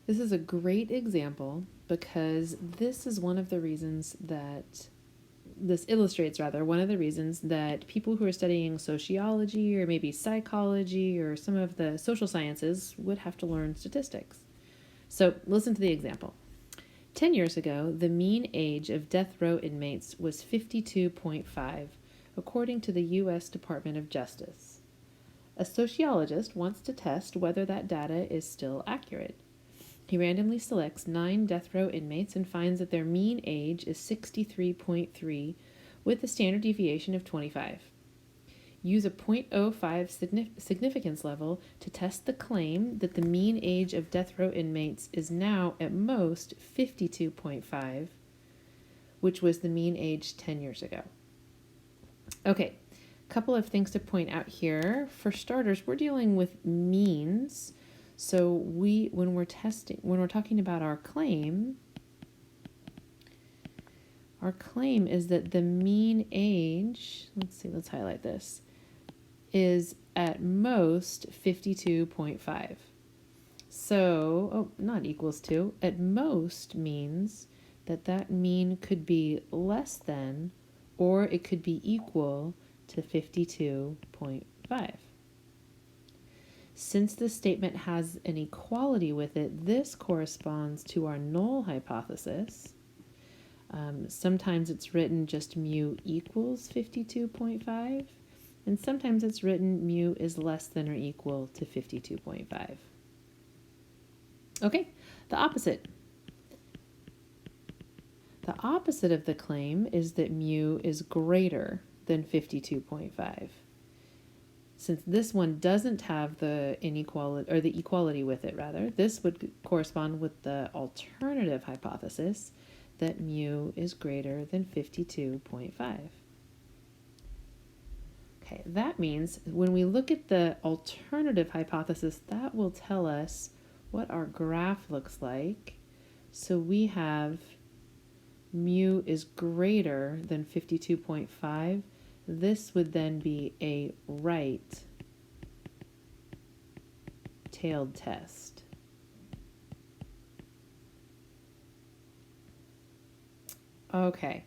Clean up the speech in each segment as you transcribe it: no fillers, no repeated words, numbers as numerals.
This is a great example because this is one of the reasons that this illustrates rather one of the reasons that people who are studying sociology or maybe psychology or some of the social sciences would have to learn statistics. So listen to the example. 10 years ago, the mean age of death row inmates was 52.5, according to the U.S. Department of Justice. A sociologist wants to test whether that data is still accurate. He randomly selects 9 death row inmates and finds that their mean age is 63.3 with a standard deviation of 25. Use a 0.05 significance level to test the claim that the mean age of death row inmates is now at most 52.5, which was the mean age 10 years ago. Okay, a couple of things to point out here. For starters, we're dealing with means. So when we're talking about our claim is that the mean age, let's highlight this, is at most 52.5. So, not equals to, at most means that mean could be less than, or it could be equal to 52.5. Since this statement has an equality with it, this corresponds to our null hypothesis. Sometimes it's written just mu equals 52.5, and sometimes it's written mu is less than or equal to 52.5. Okay, the opposite. The opposite of the claim is that mu is greater than 52.5. Since this one doesn't have the inequality, or the equality with it rather, this would correspond with the alternative hypothesis that mu is greater than 52.5. Okay, that means when we look at the alternative hypothesis, that will tell us what our graph looks like. So we have mu is greater than 52.5. This would then be a right-tailed test. Okay.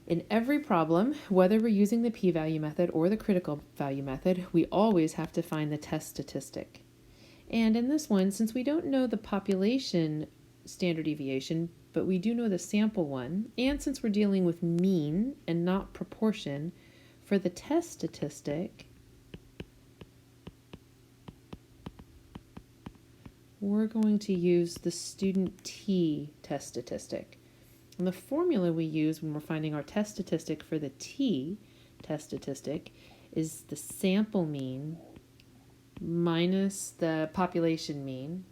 In every problem, whether we're using the p-value method or the critical value method, we always have to find the test statistic. And in this one, since we don't know the population standard deviation, but we do know the sample one, and since we're dealing with mean and not proportion, for the test statistic, we're going to use the student t test statistic. And the formula we use when we're finding our test statistic for the t test statistic is the sample mean minus the population mean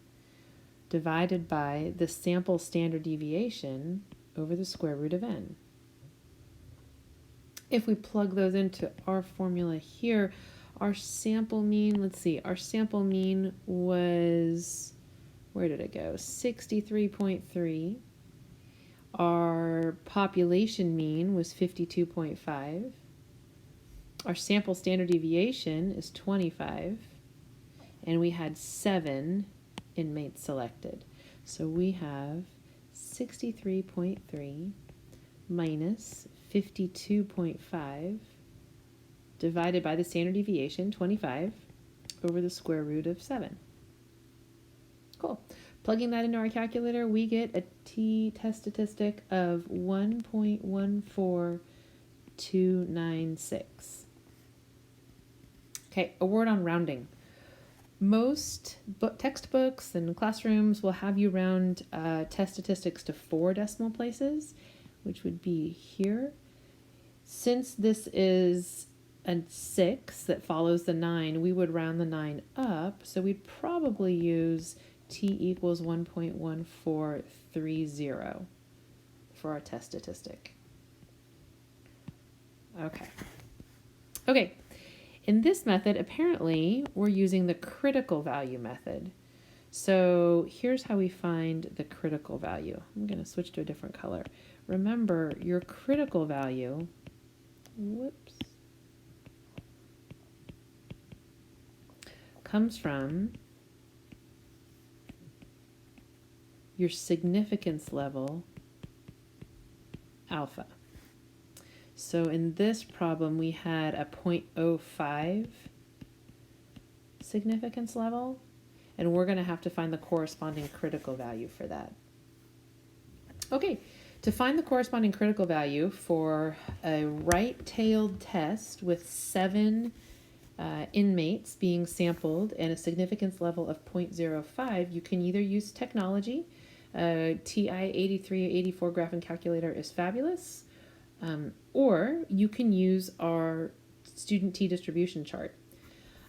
divided by the sample standard deviation over the square root of n. If we plug those into our formula here, our sample mean, let's see, our sample mean was, where did it go? 63.3. Our population mean was 52.5. Our sample standard deviation is 25. And we had 7 inmates selected. So we have 63.3 minus 52.5 divided by the standard deviation, 25, over the square root of 7. Cool. Plugging that into our calculator, we get a t-test statistic of 1.14296. Okay, a word on rounding. Most textbooks and classrooms will have you round test statistics to 4 decimal places, which would be here. Since this is a 6 that follows the 9, we would round the 9 up, so we'd probably use t equals 1.1430 for our test statistic. Okay. In this method, apparently, we're using the critical value method. So here's how we find the critical value. I'm going to switch to a different color. Remember, your critical value, comes from your significance level alpha. So in this problem, we had a 0.05 significance level, and we're going to have to find the corresponding critical value for that. Okay, to find the corresponding critical value for a right-tailed test with 7 inmates being sampled and a significance level of 0.05, you can either use technology. TI-8384 graphing calculator is fabulous. Or you can use our student t-distribution chart.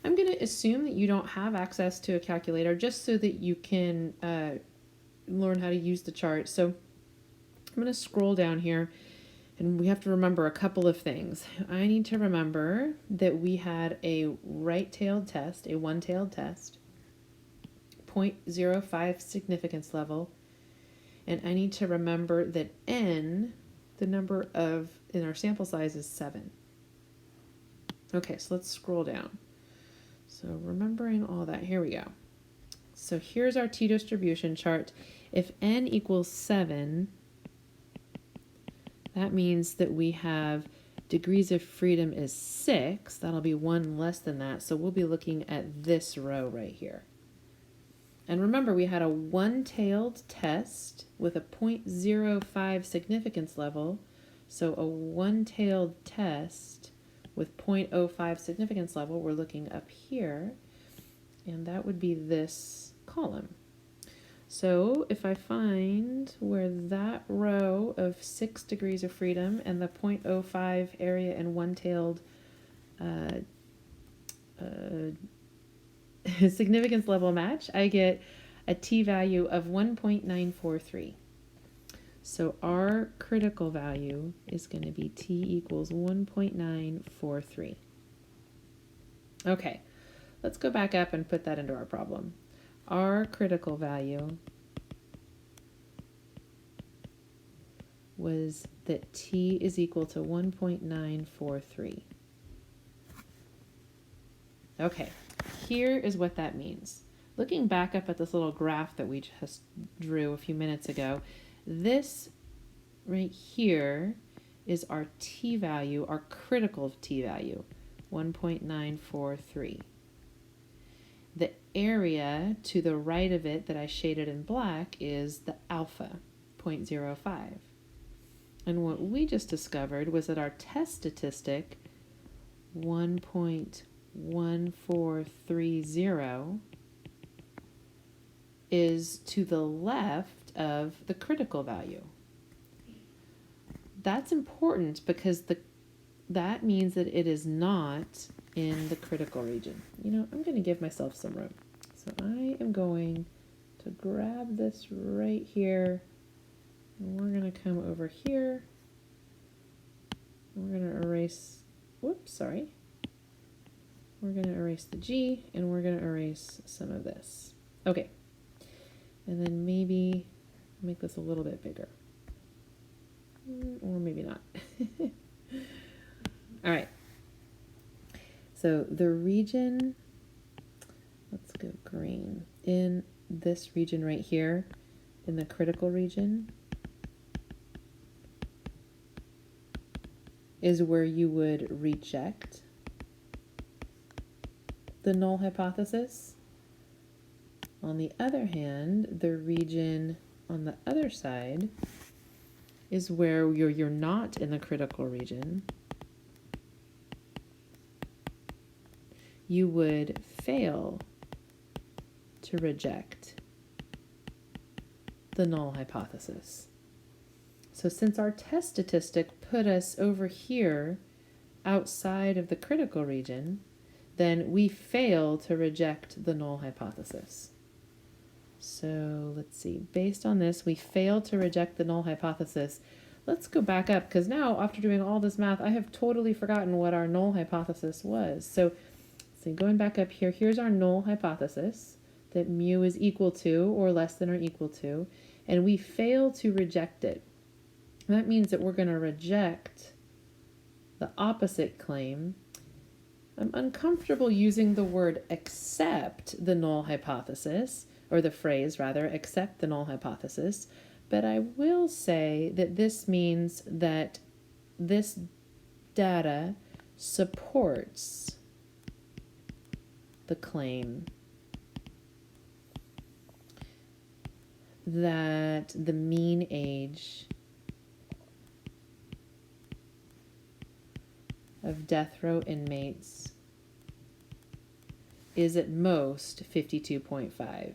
I'm going to assume that you don't have access to a calculator just so that you can learn how to use the chart. So I'm going to scroll down here, and we have to remember a couple of things. I need to remember that we had a right-tailed test, a one-tailed test, 0.05 significance level, and I need to remember that n, the number in our sample size, is 7. Okay, so let's scroll down. So remembering all that, here we go. So here's our t-distribution chart. If n equals 7, that means that we have degrees of freedom is 6. That'll be 1 less than that. So we'll be looking at this row right here. And remember, we had a one-tailed test with a 0.05 significance level. So a one-tailed test with 0.05 significance level, we're looking up here, and that would be this column. So if I find where that row of 6 degrees of freedom and the 0.05 area and one-tailed significance level match, I get a t-value of 1.943. So our critical value is going to be t equals 1.943. Okay, let's go back up and put that into our problem. Our critical value was that t is equal to 1.943. Okay, here is what that means. Looking back up at this little graph that we just drew a few minutes ago, this right here is our t-value, our critical t-value, 1.943. The area to the right of it that I shaded in black is the alpha, 0.05. And what we just discovered was that our test statistic, 1.1430, is to the left of the critical value. That's important because that means that it is not in the critical region. You know, I'm going to give myself some room. So I am going to grab this right here, and we're going to come over here. We're going to erase, whoops, sorry. We're going to erase the G, and we're going to erase some of this. Okay. And then maybe make this a little bit bigger. Or maybe not. All right. So the region, let's go green. In this region right here, in the critical region, is where you would reject the null hypothesis. On the other hand, the region on the other side is where you're not in the critical region. You would fail to reject the null hypothesis. So since our test statistic put us over here outside of the critical region, then we fail to reject the null hypothesis. So let's see, based on this, we failed to reject the null hypothesis. Let's go back up, because now after doing all this math, I have totally forgotten what our null hypothesis was. So going back up here, here's our null hypothesis, that mu is equal to or less than or equal to, and we fail to reject it. That means that we're going to reject the opposite claim. I'm uncomfortable using the word accept the null hypothesis, or the phrase rather, accept the null hypothesis, but I will say that this means that this data supports the claim that the mean age of death row inmates is at most 52.5.